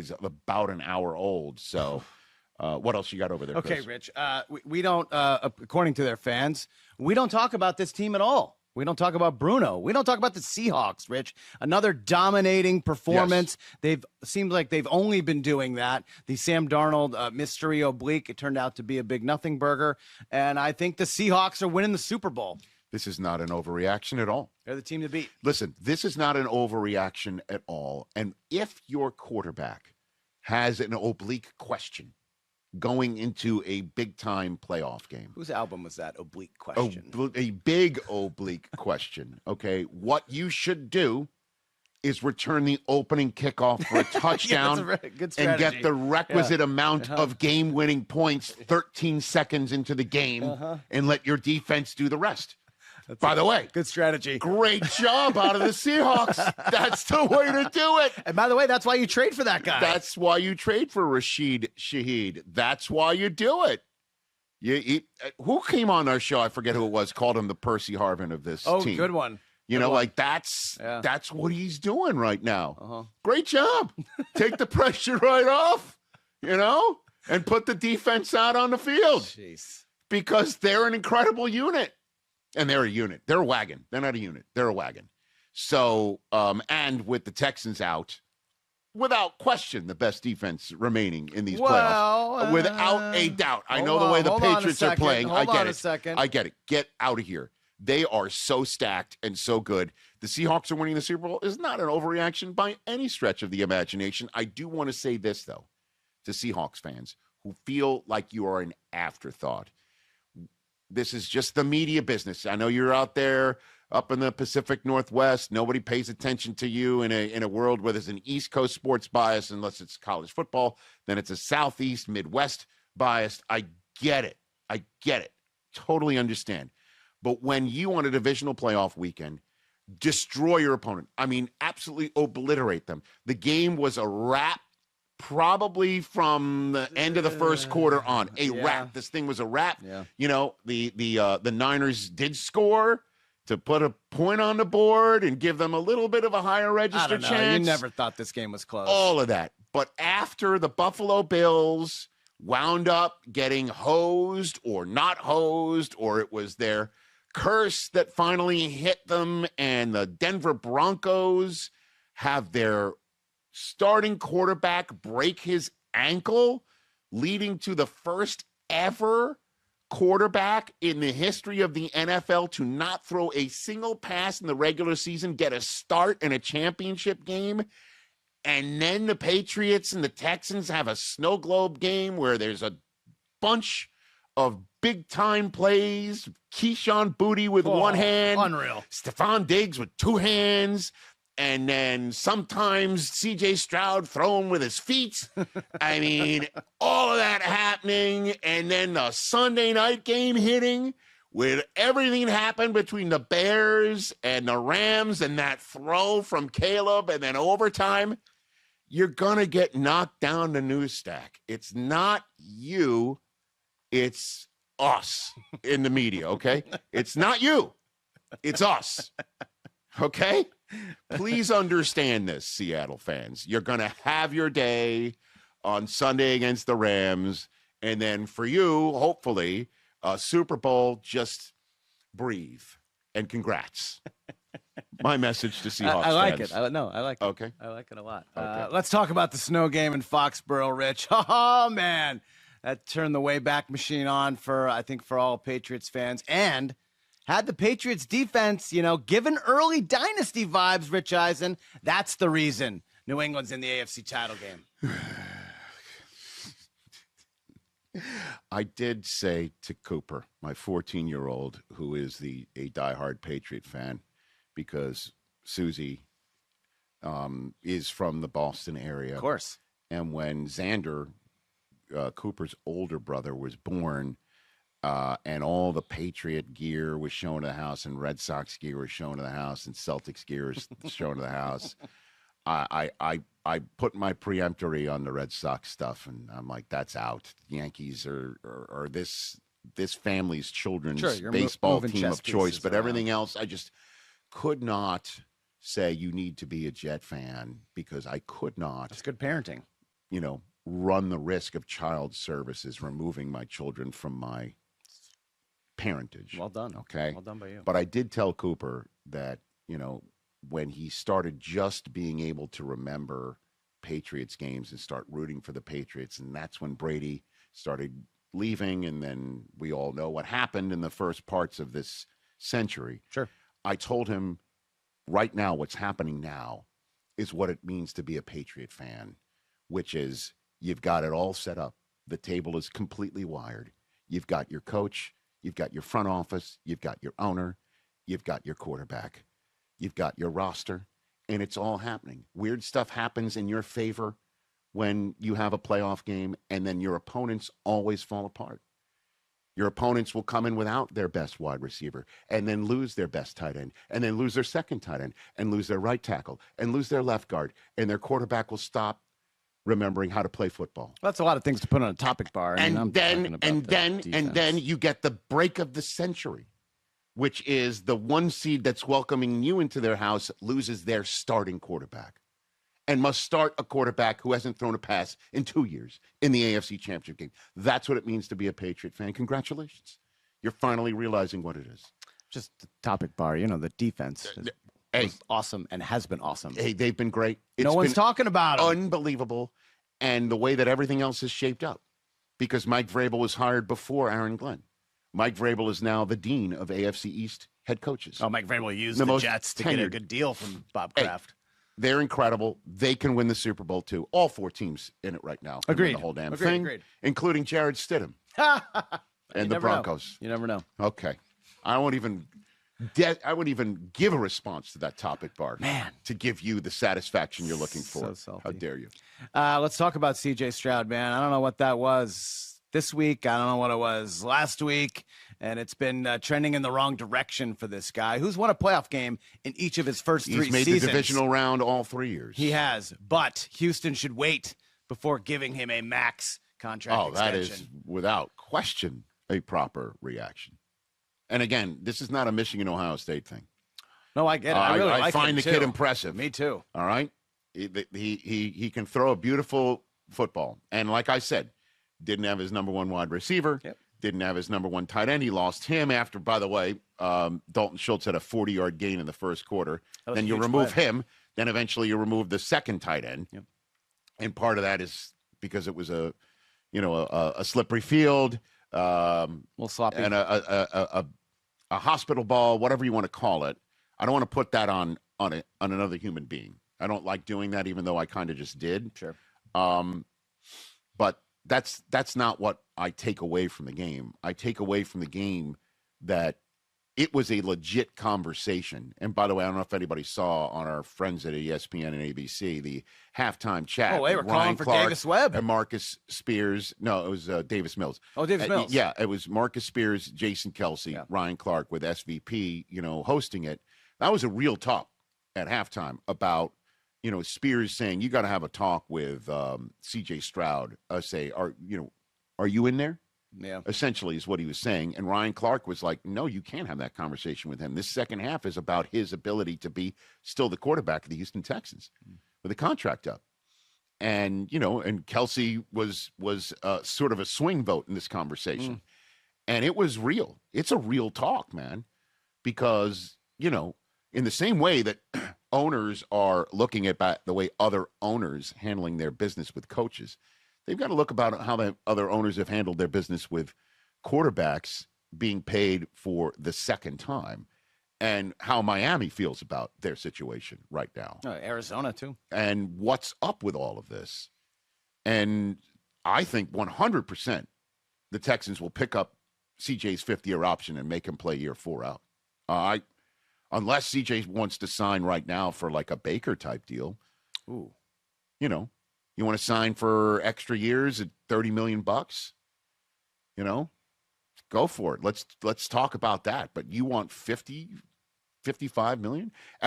is about an hour old. So what else you got over there, Okay, Chris? Rich. We don't, according to their fans, we don't talk about this team at all. We don't talk about Bruno. We don't talk about the Seahawks, Rich. Another dominating performance. Yes. Seems like they've only been doing that. The Sam Darnold mystery oblique, it turned out to be a big nothing burger. And I think the Seahawks are winning the Super Bowl. This is not an overreaction at all. They're the team to beat. Listen, this is not an overreaction at all. And if your quarterback has an oblique question going into a big-time playoff game. Whose album was that? Oblique question. A big oblique question, okay? What you should do is return the opening kickoff for a touchdown good and get the requisite amount of game-winning points 13 seconds into the game and let your defense do the rest. By the way, good strategy. Great job out of the Seahawks. That's the way to do it. And by the way, that's why you trade for that guy. That's why you trade for Rashid Shaheed. That's why you do it. Who came on our show? I forget who it was. Called him the Percy Harvin of this team. Oh, good one. You know, like that's what he's doing right now. Great job. Take the pressure right off, you know, and put the defense out on the field. Jeez. Because they're an incredible unit. And they're a unit. They're a wagon. They're not a unit. They're a wagon. So, and with the Texans out, without question, the best defense remaining in these playoffs. Without a doubt. I know the way the Patriots are playing. I get it. I get it. Get out of here. They are so stacked and so good. The Seahawks are winning the Super Bowl is not an overreaction by any stretch of the imagination. I do want to say this, though, to Seahawks fans who feel like you are an afterthought. This is just the media business. I know you're out there up in the Pacific Northwest. Nobody pays attention to you in a world where there's an East Coast sports bias, unless it's college football. Then it's a Southeast, Midwest bias. I get it. I get it. Totally understand. But when you, on a divisional playoff weekend, destroy your opponent, I mean, absolutely obliterate them. The game was a wrap. Probably from the end of the first quarter on, wrap. This thing was a wrap. Yeah. You know, the Niners did score to put a point on the board and give them a little bit of a higher register chance. You never thought this game was close. All of that. But after the Buffalo Bills wound up getting hosed or not hosed, or it was their curse that finally hit them, and the Denver Broncos have their starting quarterback break his ankle, leading to the first ever quarterback in the history of the NFL to not throw a single pass in the regular season, get a start in a championship game. And then the Patriots and the Texans have a snow globe game where there's a bunch of big-time plays. Keyshawn Boutte with one hand. Unreal. Stephon Diggs with two hands. And then sometimes C.J. Stroud throwing with his feet. I mean, all of that happening. And then the Sunday night game hitting with everything happened between the Bears and the Rams and that throw from Caleb and then overtime. You're going to get knocked down the news stack. It's not you. It's us in the media, okay? It's not you. It's us, okay? Please understand this, Seattle fans. You're going to have your day on Sunday against the Rams, and then for you, hopefully, Super Bowl, just breathe, and congrats. My message to Seahawks I like fans. it. I like it. Okay. I like it a lot. Okay. Let's talk about the snow game in Foxborough, Rich. Oh, man. That turned the Wayback Machine on for all Patriots fans, and had the Patriots defense, given early dynasty vibes, Rich Eisen. That's the reason New England's in the AFC title game. I did say to Cooper, my 14-year-old, who is a diehard Patriot fan, because Susie is from the Boston area. Of course. And when Xander, Cooper's older brother, was born, and all the Patriot gear was shown to the house, and Red Sox gear was shown to the house, and Celtics gear was shown to the house, I put my preemptory on the Red Sox stuff, and I'm like, that's out. Yankees are this family's children's baseball team of choice, but everything else, I just could not say you need to be a Jet fan, because I could not. That's good parenting. run the risk of child services, removing my children from my parentage. Well done. Okay. Well done by you. But I did tell Cooper that, when he started just being able to remember Patriots games and start rooting for the Patriots, and that's when Brady started leaving, and then we all know what happened in the first parts of this century. Sure. I told him right now what's happening now is what it means to be a Patriot fan, which is you've got it all set up. The table is completely wired. You've got your coach, you've got your front office, you've got your owner, you've got your quarterback, you've got your roster, and it's all happening. Weird stuff happens in your favor when you have a playoff game, and then your opponents always fall apart. Your opponents will come in without their best wide receiver and then lose their best tight end and then lose their second tight end and lose their right tackle and lose their left guard, and their quarterback will stop remembering how to play football. That's a lot of things to put on a topic bar. And then you get the break of the century, which is the one seed that's welcoming you into their house loses their starting quarterback and must start a quarterback who hasn't thrown a pass in 2 years in the AFC Championship game. That's what it means to be a Patriot fan. Congratulations. You're finally realizing what it is. Just the topic bar, the defense is awesome and has been awesome. Hey, they've been great. No one's talking about it. Unbelievable. And the way that everything else is shaped up, because Mike Vrabel was hired before Aaron Glenn. Mike Vrabel is now the dean of AFC East head coaches. Oh, Mike Vrabel used the Jets to get a good deal from Bob Kraft. They're incredible. They can win the Super Bowl, too. All four teams in it right now. Agreed. The whole damn thing, including Jared Stidham and the Broncos. You never know. Okay. I won't even give a response to that topic, Bart. Man. To give you the satisfaction you're looking for. So salty. How dare you? Let's talk about C.J. Stroud, man. I don't know what that was this week. I don't know what it was last week. And it's been trending in the wrong direction for this guy, who's won a playoff game in each of his first three seasons. He's made the divisional round all 3 years. He has, but Houston should wait before giving him a max contract extension. That is, without question, a proper reaction. And again, this is not a Michigan-Ohio State thing. No, I get it. I really like find the too. kid impressive. Me too. All right? He can throw a beautiful football. And like I said, didn't have his number one wide receiver. Yep. Didn't have his number one tight end. He lost him after, by the way, Dalton Schultz had a 40-yard gain in the first quarter. Then you remove him. Then eventually you remove the second tight end. Yep. And part of that is because it was a slippery field. A little sloppy. And a hospital ball, whatever you want to call it. I don't want to put that on another human being. I don't like doing that, even though I kind of just did. Sure. But that's not what I take away from the game. I take away from the game that it was a legit conversation. And by the way, I don't know if anybody saw on our friends at ESPN and ABC the halftime chat. Oh, they were calling for Davis Webb and Marcus Spears. No, it was Davis Mills. Oh, Davis Mills. Yeah, it was Marcus Spears, Jason Kelsey, Ryan Clark with SVP. Hosting it. That was a real talk at halftime about. Spears saying, you got to have a talk with C.J. Stroud. Are you in there? Yeah. Essentially is what he was saying. And Ryan Clark was like, no, you can't have that conversation with him. This second half is about his ability to be still the quarterback of the Houston Texans with a contract up. And, and Kelsey was sort of a swing vote in this conversation. And it was real. It's a real talk, man, because, in the same way that owners are looking at the way other owners handling their business with coaches, they've got to look about how the other owners have handled their business with quarterbacks being paid for the second time and how Miami feels about their situation right now. Arizona, too. And what's up with all of this. And I think 100% the Texans will pick up CJ's fifth-year option and make him play year 4 out. Unless CJ wants to sign right now for like a Baker-type deal. Ooh. You want to sign for extra years at $30 million? Go for it. Let's talk about that. But you want 50, 55 million?